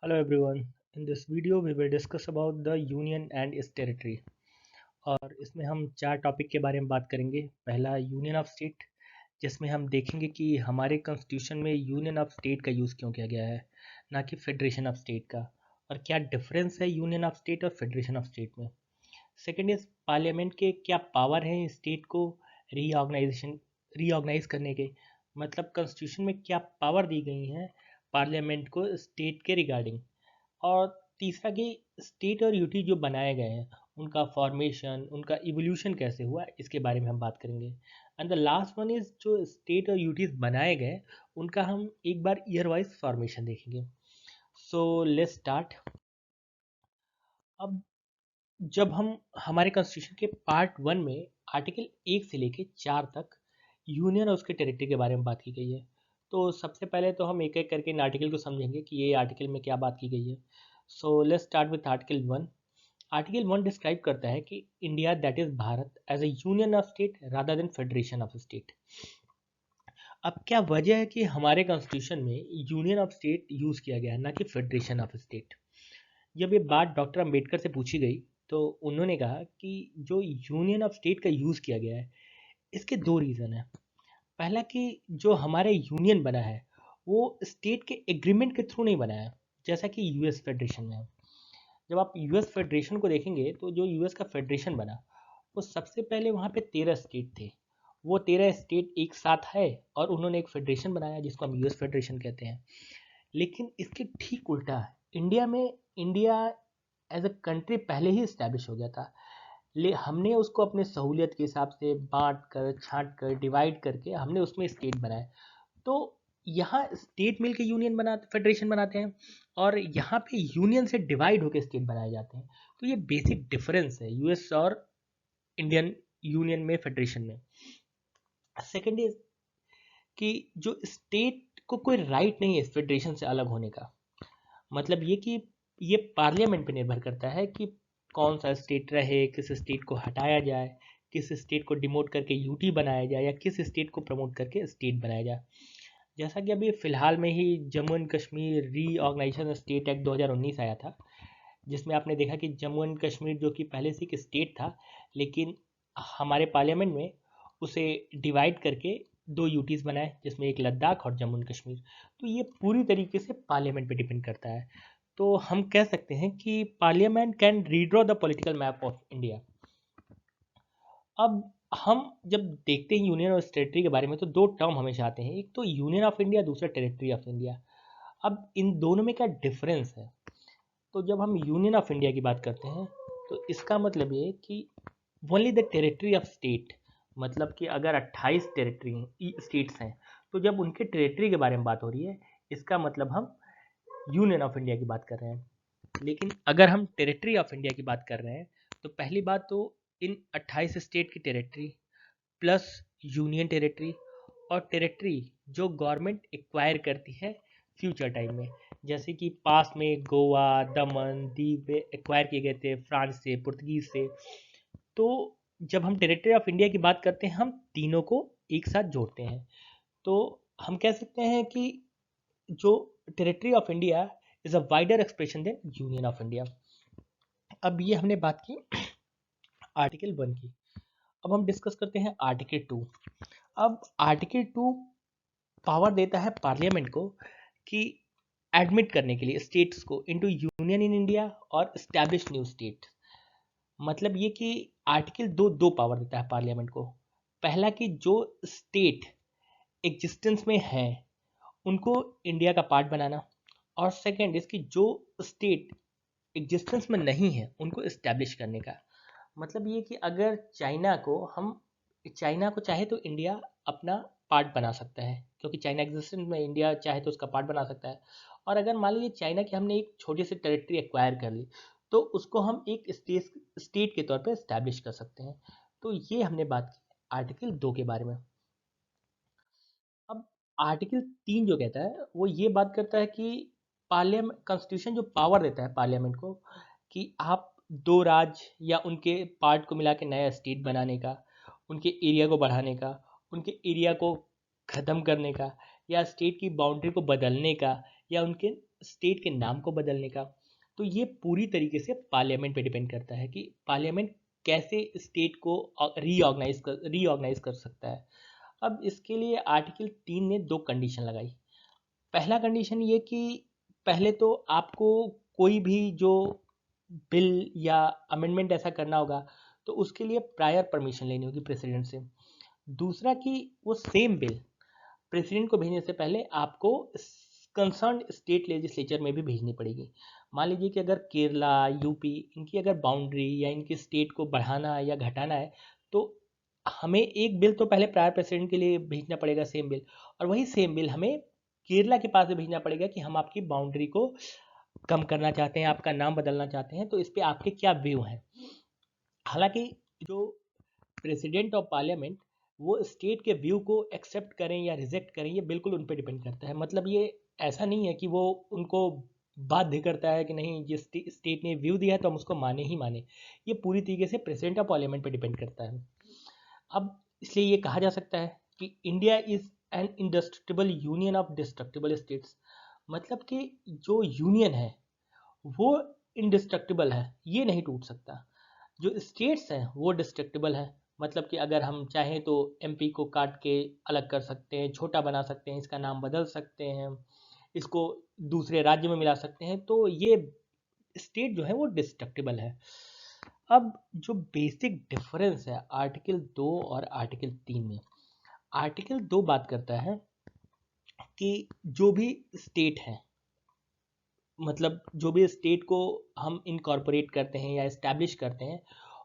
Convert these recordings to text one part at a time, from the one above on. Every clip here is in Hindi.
Hello everyone. In this video we will discuss about the union and its territory. और इसमें हम चार टॉपिक के बारे में बात करेंगे। पहला यूनियन ऑफ स्टेट, जिसमें हम देखेंगे कि हमारे कॉन्स्टिट्यूशन में यूनियन ऑफ स्टेट का यूज़ क्यों किया गया है, ना कि फेडरेशन ऑफ स्टेट का, और क्या डिफरेंस है यूनियन ऑफ स्टेट और फेडरेशन ऑफ स्टेट में। सेकेंड इज पार्लियामेंट के क्या पावर हैं स्टेट को रीऑर्गेनाइज करने के, मतलब कॉन्स्टिट्यूशन में क्या पावर दी गई हैं पार्लियामेंट को स्टेट के रिगार्डिंग। और तीसरा कि स्टेट और यूटी जो बनाए गए हैं उनका फॉर्मेशन, उनका इवोल्यूशन कैसे हुआ, इसके बारे में हम बात करेंगे। And the last one is जो स्टेट और यूटीज बनाए गए उनका हम एक बार ईयर वाइज फॉर्मेशन देखेंगे। सो लेट्स स्टार्ट। अब जब हम हमारे कॉन्स्टिट्यूशन के पार्ट 1 में आर्टिकल 1 से लेके 4 तक यूनियन और उसके टेरिटरी के बारे में बात की गई है, तो सबसे पहले तो हम एक एक करके इन आर्टिकल को समझेंगे कि ये आर्टिकल में क्या बात की गई है। So let's start with article 1। Article 1 describe करता है कि India that is Bharat as a union of state rather than federation of state. अब क्या वजह है कि हमारे कॉन्स्टिट्यूशन में यूनियन ऑफ स्टेट यूज किया गया है, ना कि फेडरेशन ऑफ स्टेट। जब ये बात डॉक्टर अंबेडकर से पूछी गई तो उन्होंने कहा कि जो यूनियन ऑफ स्टेट का यूज़ किया गया है इसके दो रीज़न है। पहला कि जो हमारे यूनियन बना है वो स्टेट के एग्रीमेंट के थ्रू नहीं बना है, जैसा कि यूएस फेडरेशन में है। जब आप यूएस फेडरेशन को देखेंगे तो जो यूएस का फेडरेशन बना वो सबसे पहले वहाँ पे 13 स्टेट थे। वो 13 स्टेट एक साथ है और उन्होंने एक फेडरेशन बनाया जिसको हम यूएस फेडरेशन कहते हैं। लेकिन इसके ठीक उल्टा है इंडिया एज अ कंट्री पहले ही इस्टेब्लिश हो गया था। ले हमने उसको अपने सहूलियत के हिसाब से बांट कर, छांट कर, डिवाइड करके हमने उसमें स्टेट बनाए। तो यहाँ स्टेट मिलके यूनियन बनाते, फेडरेशन बनाते हैं, और यहाँ पे यूनियन से डिवाइड होकर स्टेट बनाए जाते हैं। तो ये बेसिक डिफरेंस है यूएस और इंडियन यूनियन में, फेडरेशन में। सेकेंड इज कि जो स्टेट को कोई राइट नहीं है इस फेडरेशन से अलग होने का। मतलब ये कि ये पार्लियामेंट पे निर्भर करता है कि कौन सा स्टेट रहे, किस स्टेट को हटाया जाए, किस स्टेट को डिमोट करके यूटी बनाया जाए, या किस स्टेट को प्रमोट करके स्टेट बनाया जाए। जैसा कि अभी फिलहाल में ही Jammu and Kashmir reorganisation state act 2019 आया था, जिसमें आपने देखा कि जम्मू एंड कश्मीर जो कि पहले से एक स्टेट था, लेकिन हमारे पार्लियामेंट में उसे डिवाइड करके दो यूटीज बनाए, जिसमें एक लद्दाख और जम्मू एंड कश्मीर। तो ये पूरी तरीके से पार्लियामेंट पे डिपेंड करता है। तो हम कह सकते हैं कि parliament can redraw the political map of India. अब हम जब देखते हैं यूनियन और टेरिटरी के बारे में तो दो टर्म हमेशा आते हैं, एक तो यूनियन ऑफ इंडिया, दूसरा टेरिटरी ऑफ इंडिया। अब इन दोनों में क्या डिफरेंस है? तो जब हम यूनियन ऑफ इंडिया की बात करते हैं तो इसका मतलब ये कि only the territory of state, मतलब कि अगर 28 टेरिटरी स्टेट्स हैं तो जब उनके टेरिटरी के बारे में बात हो रही है इसका मतलब हम यूनियन ऑफ इंडिया की बात कर रहे हैं। लेकिन अगर हम टेरिटरी ऑफ इंडिया की बात कर रहे हैं तो पहली बात तो इन 28 स्टेट की टेरिटरी प्लस यूनियन टेरिटरी, और टेरिटरी जो गवर्नमेंट एक्वायर करती है फ्यूचर टाइम में, जैसे कि पास में गोवा, दमन, दीव एक्वायर किए गए थे फ्रांस से, पुर्तगीज से। तो जब हम टेरिटरी ऑफ इंडिया की बात करते हैं हम तीनों को एक साथ जोड़ते हैं। तो हम कह सकते हैं कि जो territory of India is a wider expression than union of India. अब ये हमने बात की आर्टिकल 1 की। अब हम डिस्कस करते हैं आर्टिकल 2। अब आर्टिकल 2 पावर देता है पार्लियामेंट को कि एडमिट करने के लिए स्टेट्स को इनटू यूनियन इन इंडिया और एस्टैब्लिश न्यू स्टेट। मतलब ये कि आर्टिकल 2 दो पावर देता है पार्लियामेंट को। पहला कि जो स्टेट एग्जिस्टेंस में है उनको इंडिया का पार्ट बनाना, और सेकंड इसकी जो स्टेट एग्जिस्टेंस में नहीं है उनको इस्टेब्लिश करने का। मतलब ये कि अगर चाइना को चाहे तो इंडिया अपना पार्ट बना सकता है, क्योंकि चाइना एग्जिस्टेंस में, इंडिया चाहे तो उसका पार्ट बना सकता है। और अगर मान लीजिए चाइना की हमने एक छोटी सी टेरिटरी एक्वायर कर ली तो उसको हम एक स्टेट के तौर पे इस्टेब्लिश कर सकते हैं। तो ये हमने बात की आर्टिकल 2 के बारे में। अब आर्टिकल 3 जो कहता है वो ये बात करता है कि पार्लियामेंट कॉन्स्टिट्यूशन जो पावर देता है पार्लियामेंट को कि आप दो राज्य या उनके पार्ट को मिला के नया स्टेट बनाने का, उनके एरिया को बढ़ाने का, उनके एरिया को ख़त्म करने का, या स्टेट की बाउंड्री को बदलने का, या उनके स्टेट के नाम को बदलने का, तो ये पूरी तरीके से पार्लियामेंट पे डिपेंड करता है कि पार्लियामेंट कैसे स्टेट को रीऑर्गेनाइज कर सकता है। अब इसके लिए आर्टिकल 3 ने दो कंडीशन लगाई। पहला कंडीशन ये कि पहले तो आपको कोई भी जो बिल या अमेंडमेंट ऐसा करना होगा तो उसके लिए प्रायर परमिशन लेनी होगी प्रेसिडेंट से। दूसरा कि वो सेम बिल प्रेसिडेंट को भेजने से पहले आपको कंसर्न स्टेट लेजिस्लेचर में भी भेजनी पड़ेगी। मान लीजिए कि अगर केरला, यूपी, इनकी अगर बाउंड्री या इनकी स्टेट को बढ़ाना या घटाना है तो हमें एक बिल तो पहले प्रायर प्रेसिडेंट के लिए भेजना पड़ेगा सेम बिल, और वही सेम बिल हमें केरला के पास भी भेजना पड़ेगा कि हम आपकी बाउंड्री को कम करना चाहते हैं, आपका नाम बदलना चाहते हैं, तो इस पे आपके क्या व्यू हैं। हालांकि जो प्रेसिडेंट ऑफ पार्लियामेंट वो स्टेट के व्यू को एक्सेप्ट करें या रिजेक्ट करें ये बिल्कुल उन पर डिपेंड करता है। मतलब ये ऐसा नहीं है कि वो उनको बाध्य करता है कि नहीं जिस स्टेट ने व्यू दिया है तो हम उसको माने ही माने। ये पूरी तरीके से प्रेसिडेंट ऑफ पार्लियामेंट पर डिपेंड करता है। अब इसलिए ये कहा जा सकता है कि India is an indestructible union of destructible states. मतलब कि जो यूनियन है वो इंडिस्ट्रक्टिबल है, ये नहीं टूट सकता। जो स्टेट्स हैं वो डिस्ट्रक्टिबल हैं। मतलब कि अगर हम चाहें तो एमपी को काट के अलग कर सकते हैं, छोटा बना सकते हैं, इसका नाम बदल सकते हैं, इसको दूसरे राज्य में मिला सकते हैं, तो ये स्टेट जो है वो डिस्ट्रक्टिबल है। अब जो बेसिक डिफरेंस है आर्टिकल 2 और आर्टिकल 3 में, आर्टिकल 2 बात करता है कि जो भी स्टेट है, मतलब जो भी स्टेट को हम इनकॉर्पोरेट करते हैं या इस्टेब्लिश करते हैं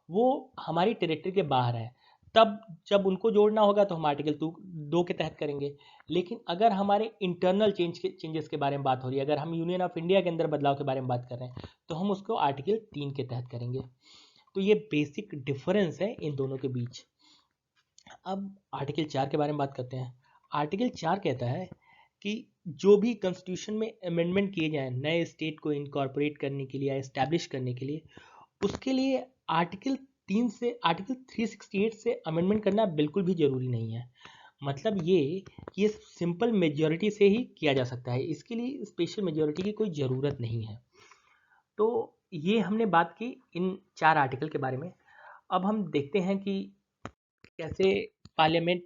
वो हमारी टेरिटरी के बाहर है, तब जब उनको जोड़ना होगा तो हम आर्टिकल 2 के तहत करेंगे। लेकिन अगर हमारे इंटरनल चेंजेस के बारे में बात हो रही है, अगर हम यूनियन ऑफ इंडिया के अंदर बदलाव के बारे में बात कर रहे हैं तो हम उसको आर्टिकल 3 के तहत करेंगे। तो ये बेसिक डिफरेंस है इन दोनों के बीच। अब आर्टिकल 4 के बारे में बात करते हैं। आर्टिकल 4 कहता है कि जो भी कॉन्स्टिट्यूशन में अमेंडमेंट किए जाएं नए स्टेट को इनकॉर्पोरेट करने के लिए या इस्टेब्लिश करने के लिए, उसके लिए आर्टिकल 3 से आर्टिकल 368 से अमेंडमेंट करना बिल्कुल भी ज़रूरी नहीं है। मतलब ये सिंपल मेजॉरिटी से ही किया जा सकता है, इसके लिए स्पेशल मेजॉरिटी की कोई ज़रूरत नहीं है। तो ये हमने बात की इन 4 आर्टिकल के बारे में। अब हम देखते हैं कि कैसे पार्लियामेंट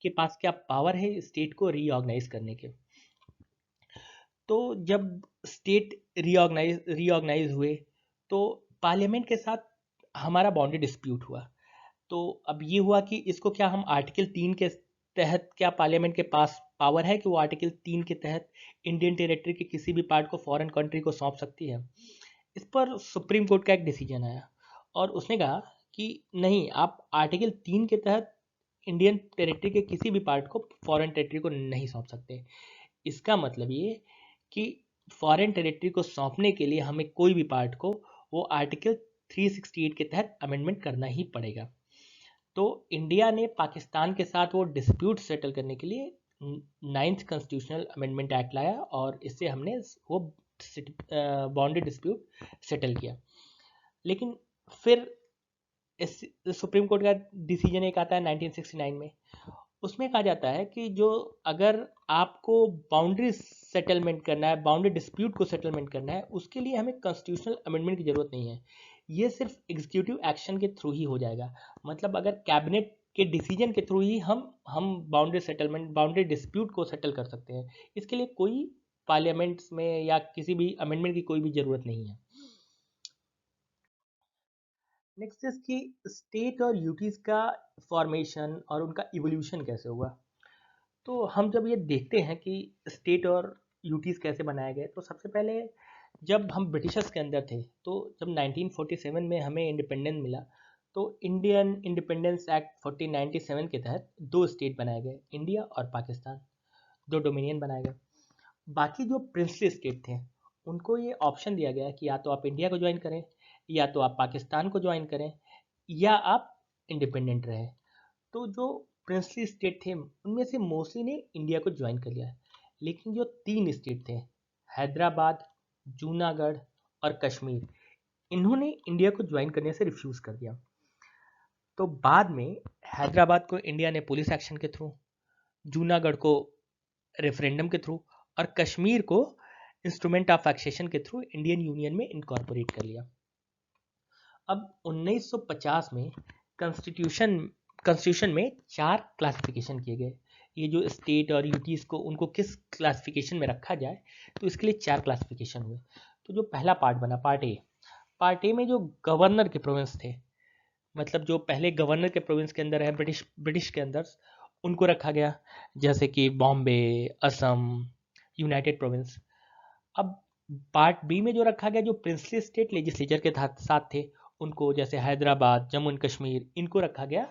के पास क्या पावर है स्टेट को रीऑर्गेनाइज करने के। तो जब स्टेट रीऑर्गेनाइज हुए तो पार्लियामेंट के साथ हमारा बाउंड्री डिस्प्यूट हुआ। तो अब ये हुआ कि इसको क्या हम आर्टिकल 3 के तहत क्या पार्लियामेंट के पास पावर है कि वो आर्टिकल 3 के तहत इंडियन टेरिटरी के किसी भी पार्ट को फॉरेन कंट्री को सौंप सकती है। इस पर सुप्रीम कोर्ट का एक डिसीजन आया और उसने कहा कि नहीं, आप आर्टिकल 3 के तहत इंडियन टेरिटरी के किसी भी पार्ट को फॉरेन टेरिटरी को नहीं सौंप सकते। इसका मतलब ये कि फॉरेन टेरिटरी को सौंपने के लिए हमें कोई भी पार्ट को वो आर्टिकल 368 के तहत अमेंडमेंट करना ही पड़ेगा। तो इंडिया ने पाकिस्तान के साथ वो डिस्प्यूट सेटल करने के लिए 9th कॉन्स्टिट्यूशनल अमेंडमेंट एक्ट लाया और इससे हमने वो बाउंड्री डिस्प्यूट सेटल किया। लेकिन फिर इस सुप्रीम कोर्ट का डिसीजन एक आता है 1969 में। उसमें कहा जाता है कि जो अगर आपको बाउंड्री सेटलमेंट करना है, बाउंड्री डिस्प्यूट को सेटलमेंट करना है, उसके लिए हमें कॉन्स्टिट्यूशनल अमेंडमेंट की ज़रूरत नहीं है। ये सिर्फ एग्जीक्यूटिव एक्शन के थ्रू ही हो जाएगा। मतलब अगर कैबिनेट के डिसीजन के थ्रू ही हम बाउंड्री डिस्प्यूट को सेटल कर सकते हैं। इसके लिए कोई पार्लियामेंट्स में या किसी भी अमेंडमेंट की कोई भी ज़रूरत नहीं है। नेक्स्ट इज कि स्टेट और यूटीज का फॉर्मेशन और उनका इवोल्यूशन कैसे हुआ। तो हम जब ये देखते हैं कि स्टेट और यूटीज कैसे बनाए गए, तो सबसे पहले जब हम ब्रिटिशर्स के अंदर थे तो जब 1947 में हमें इंडिपेंडेंस मिला तो इंडियन इंडिपेंडेंस एक्ट 1497 के तहत दो स्टेट बनाए गए, इंडिया और पाकिस्तान, दो डोमिनियन बनाए गए। बाकी जो प्रिंसली स्टेट थे उनको ये ऑप्शन दिया गया कि या तो आप इंडिया को ज्वाइन करें या तो आप पाकिस्तान को ज्वाइन करें या आप इंडिपेंडेंट रहें। तो जो प्रिंसली स्टेट थे उनमें से मोस्टली ने इंडिया को ज्वाइन कर लिया। लेकिन जो तीन स्टेट थे, हैदराबाद, जूनागढ़ और कश्मीर, इन्होंने इंडिया को ज्वाइन करने से रिफ्यूज़ कर दिया। तो बाद में हैदराबाद को इंडिया ने पुलिस एक्शन के थ्रू, जूनागढ़ को रेफरेंडम के थ्रू और कश्मीर को इंस्ट्रूमेंट ऑफ टैक्सेशन के थ्रू इंडियन यूनियन में इनकॉर्पोरेट कर लिया। अब 1950 में कॉन्स्टिट्यूशन में 4 क्लासिफिकेशन किए गए। ये जो स्टेट और यूटीज को उनको किस क्लासिफिकेशन में रखा जाए, तो इसके लिए 4 क्लासिफिकेशन हुए। तो जो पहला पार्ट बना, पार्ट ए में जो गवर्नर के प्रोविंस थे, मतलब जो पहले गवर्नर के प्रोविंस के अंदर है ब्रिटिश के अंदर, उनको रखा गया, जैसे कि बॉम्बे, असम, यूनाइटेड प्रोविंस। अब पार्ट बी में जो रखा गया, जो प्रिंसली स्टेट लेजिस्लेचर के साथ थे, उनको जैसे हैदराबाद, जम्मू एंड कश्मीर, इनको रखा गया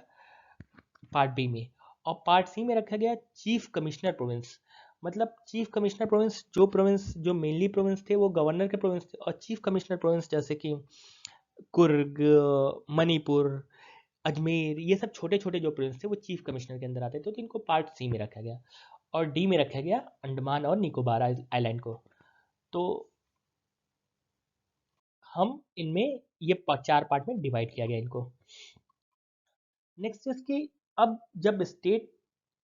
पार्ट बी में। और पार्ट सी में रखा गया चीफ कमिश्नर प्रोविंस। मतलब चीफ कमिश्नर प्रोविंस जो मेनली प्रोविंस थे वो गवर्नर के प्रोविंस थे, और चीफ कमिश्नर प्रोविंस जैसे कि कुर्ग, मणिपुर, अजमेर, ये सब छोटे छोटे जो प्रोविंस थे वो चीफ कमिश्नर के अंदर आते थे। तो इनको पार्ट सी में रखा गया, और डी में रखा गया अंडमान और निकोबार आइलैंड को। तो हम इनमें ये 4 पार्ट में डिवाइड किया गया इनको। नेक्स्ट चीज कि अब जब स्टेट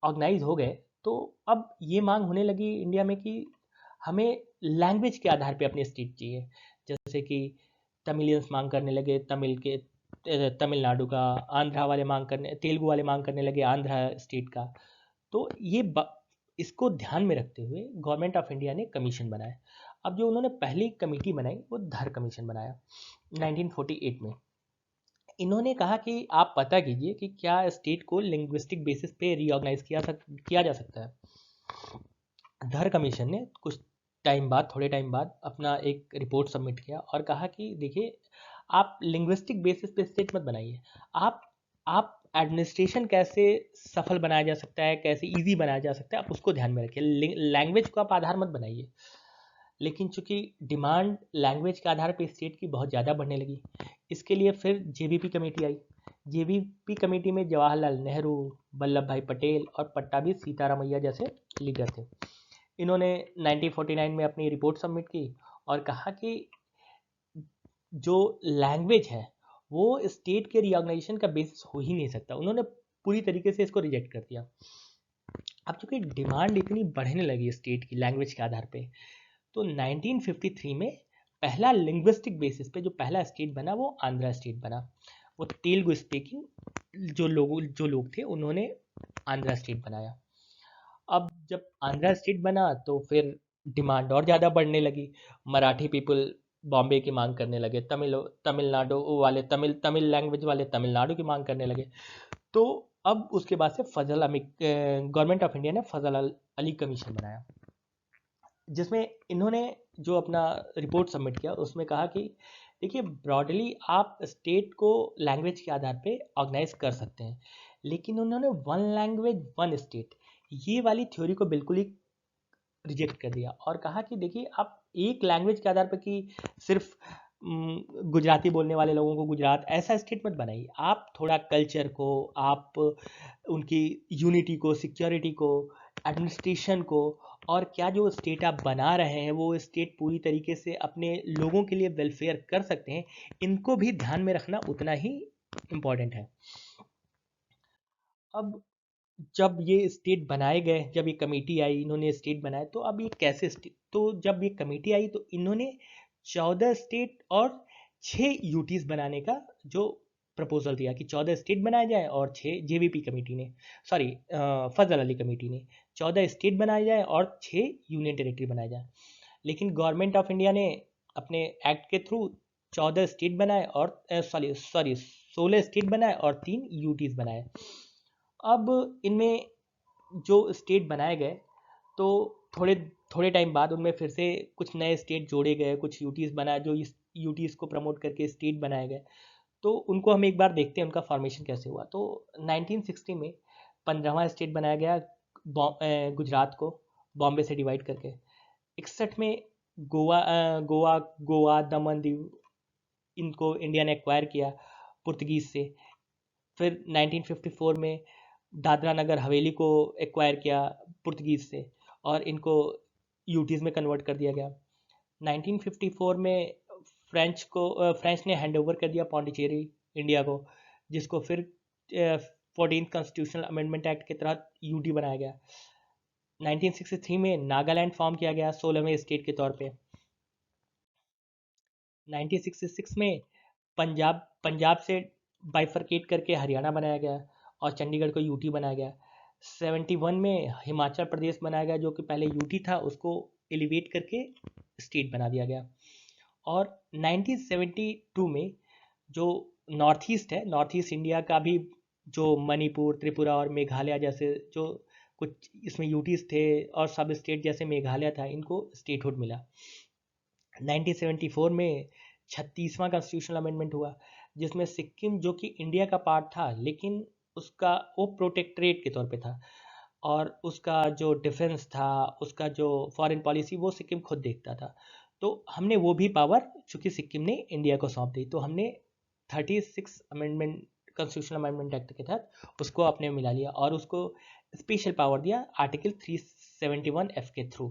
ऑर्गेनाइज हो गए, तो अब ये मांग होने लगी इंडिया में कि हमें लैंग्वेज के आधार पे अपनी स्टेट चाहिए। जैसे कि तमिलियंस मांग करने लगे तमिलनाडु का, आंध्रा वाले मांग करने, तेलुगु वाले मांग करने लगे आंध्रा स्टेट का। तो इसको ध्यान में रखते हुए गवर्नमेंट ऑफ इंडिया ने कमीशन बनाया। अब जो उन्होंने पहली कमेटी बनाई वो धर कमीशन बनाया 1948 में। इन्होंने कहा कि आप पता कीजिए कि क्या स्टेट को लिंग्विस्टिक बेसिस पे रीऑर्गेनाइज किया जा सकता है। धर कमीशन ने थोड़े टाइम बाद अपना एक रिपोर्ट सबमिट किया और कहा कि देखिए, आप लिंग्विस्टिक बेसिस पे स्टेट मत बनाइए, आप आप एडमिनिस्ट्रेशन कैसे सफल बनाया जा सकता है, कैसे इजी बनाया जा सकता है, आप उसको ध्यान में रखिए। लैंग्वेज को आप आधार मत बनाइए। लेकिन चूंकि डिमांड लैंग्वेज के आधार पर स्टेट की बहुत ज़्यादा बढ़ने लगी, इसके लिए फिर जेबीपी कमेटी आई। जेबीपी कमेटी में जवाहरलाल नेहरू, वल्लभ भाई पटेल और पट्टाभी सीतारामैया जैसे लीडर थे। इन्होंने 1949 में अपनी रिपोर्ट सबमिट की और कहा कि जो लैंग्वेज है वो स्टेट के रिऑर्गेनाइजेशन का बेसिस हो ही नहीं सकता। उन्होंने पूरी तरीके से इसको रिजेक्ट कर दिया। अब चूंकि डिमांड इतनी बढ़ने लगी स्टेट की लैंग्वेज के आधार पे, तो 1953 में पहला लिंग्विस्टिक बेसिस पे जो पहला स्टेट बना वो आंध्रा स्टेट बना। वो तेलुगु स्पीकिंग जो लोग थे उन्होंने आंध्रा स्टेट बनाया। अब जब आंध्रा स्टेट बना तो फिर डिमांड और ज़्यादा बढ़ने लगी। मराठी पीपल बॉम्बे की मांग करने लगे, तमिलनाडु वाले तमिल लैंग्वेज वाले तमिलनाडु की मांग करने लगे। तो अब उसके बाद से गवर्नमेंट ऑफ इंडिया ने फजल अली कमीशन बनाया, जिसमें इन्होंने जो अपना रिपोर्ट सबमिट किया उसमें कहा कि देखिए, ब्रॉडली आप स्टेट को लैंग्वेज के आधार पे ऑर्गेनाइज कर सकते हैं, लेकिन उन्होंने वन लैंग्वेज वन स्टेट ये वाली थ्योरी को बिल्कुल ही रिजेक्ट कर दिया और कहा कि देखिए, आप एक लैंग्वेज के आधार पर कि सिर्फ गुजराती बोलने वाले लोगों को गुजरात ऐसा स्टेट मत बनाइए। आप थोड़ा कल्चर को, आप उनकी यूनिटी को, सिक्योरिटी को, एडमिनिस्ट्रेशन को, और क्या जो स्टेट आप बना रहे हैं वो स्टेट पूरी तरीके से अपने लोगों के लिए वेलफेयर कर सकते हैं, इनको भी ध्यान में रखना उतना ही इम्पोर्टेंट है। अब जब ये स्टेट बनाए गए, जब ये कमेटी आई, इन्होंने स्टेट बनाए, तो अब ये कैसे स्टेट, तो जब ये कमेटी आई तो इन्होंने 14 स्टेट और 6 यूटीज बनाने का जो प्रपोजल दिया कि 14 स्टेट बनाए जाए और 6 जेवीपी कमेटी ने, सॉरी, फजल अली कमेटी ने 14 स्टेट बनाए जाए और 6 यूनियन टेरिटरी बनाए जाए। लेकिन गवर्नमेंट ऑफ इंडिया ने अपने एक्ट के थ्रू 14 स्टेट बनाए और सॉरी 16 स्टेट बनाए और 3 यूटीज बनाए। अब इनमें जो स्टेट बनाए गए, तो थोड़े थोड़े टाइम बाद उनमें फिर से कुछ नए स्टेट जोड़े गए, कुछ यूटीज बनाए, जो इस यूटीज को प्रमोट करके स्टेट बनाए गए। तो उनको हम एक बार देखते हैं उनका फॉर्मेशन कैसे हुआ। तो 1960 में 15वां स्टेट बनाया गया गुजरात को बॉम्बे से डिवाइड करके। 61 में गोवा, दमन दीव, इनको इंडिया ने एक्वायर किया पुर्तगीज से। फिर 1954 में दादरा नगर हवेली को एक्वायर किया पुर्तगीज से और इनको यूटीज में कन्वर्ट कर दिया गया। 1954 में फ्रेंच ने हैंड ओवर कर दिया पौंडीचेरी इंडिया को, जिसको फिर 14th कॉन्स्टिट्यूशनल अमेंडमेंट एक्ट के तहत यूटी बनाया गया। 1963 में नागालैंड फॉर्म किया गया 16वें स्टेट के तौर पे। 1966 में पंजाब पंजाब से बाइफरकेट करके हरियाणा बनाया गया और चंडीगढ़ को यूटी बनाया गया। 71 में हिमाचल प्रदेश बनाया गया, जो कि पहले यूटी था, उसको एलिवेट करके स्टेट बना दिया गया। और 1972 में जो नॉर्थ ईस्ट है, नॉर्थ ईस्ट इंडिया का भी, जो मणिपुर, त्रिपुरा और मेघालय जैसे जो कुछ इसमें यूटीज थे और सब स्टेट जैसे मेघालय था, इनको स्टेटहुड मिला। 1974 में 36वां कॉन्स्टिट्यूशनल अमेंडमेंट हुआ, जिसमें सिक्किम, जो कि इंडिया का पार्ट था, लेकिन उसका वो प्रोटेक्टरेट के तौर पे था, और उसका जो डिफेंस था, उसका जो फॉरेन पॉलिसी, वो सिक्किम खुद देखता था। तो हमने वो भी पावर, चूंकि सिक्किम ने इंडिया को सौंप दी, तो हमने 36 अमेंडमेंट, कॉन्स्टिट्यूशनल अमेंडमेंट एक्ट के तहत उसको अपने मिला लिया और उसको स्पेशल पावर दिया आर्टिकल 371 के थ्रू।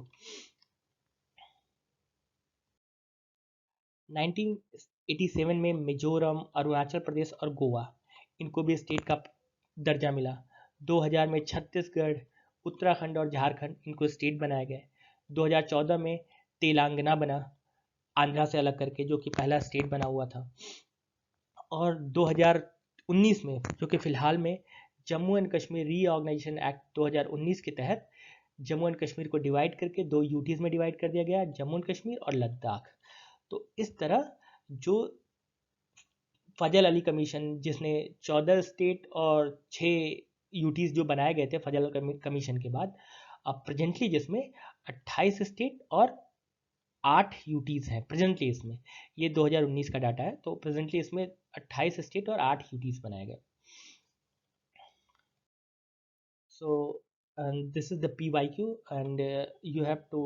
1987 में मिजोरम, अरुणाचल प्रदेश और गोवा, इनको भी स्टेट का दर्जा मिला। 2000 में छत्तीसगढ़, उत्तराखंड और झारखंड, इनको स्टेट बनाया गया। 2014 में तेलंगाना बना, आंध्रा से अलग करके, जो कि पहला स्टेट बना हुआ था। और 2019 में, जो कि फिलहाल में, Jammu and Kashmir reorganisation act 2019 के तहत जम्मू एंड कश्मीर को डिवाइड करके दो यूटीज में डिवाइड कर दिया गया, जम्मू एंड कश्मीर और लद्दाख। तो इस तरह जो फजल अली कमीशन, जिसने 14 स्टेट और 6 यूटीज जो बनाए गए थे फजल कमीशन के बाद, अब प्रेजेंटली जिसमें 28 स्टेट और 8 यूटीज हैं प्रेजेंटली इसमें। ये 2019 का डाटा है, तो प्रेजेंटली इसमें 28 स्टेट और 8 यूटीज बनाए गए। So, and this is the PYQ, and you have to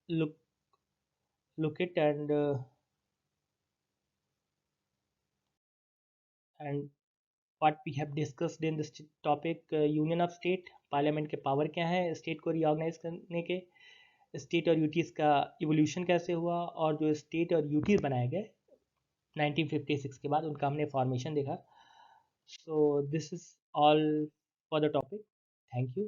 look it, and what we have discussed in this topic, union of state, parliament के पावर क्या है स्टेट को रिऑर्गेनाइज करने के, स्टेट और यूटीज का इवोल्यूशन कैसे हुआ, और जो स्टेट और यूटीज बनाए गए 1956 के बाद, उनका हमने फॉर्मेशन देखा। So this is all for the topic. Thank you.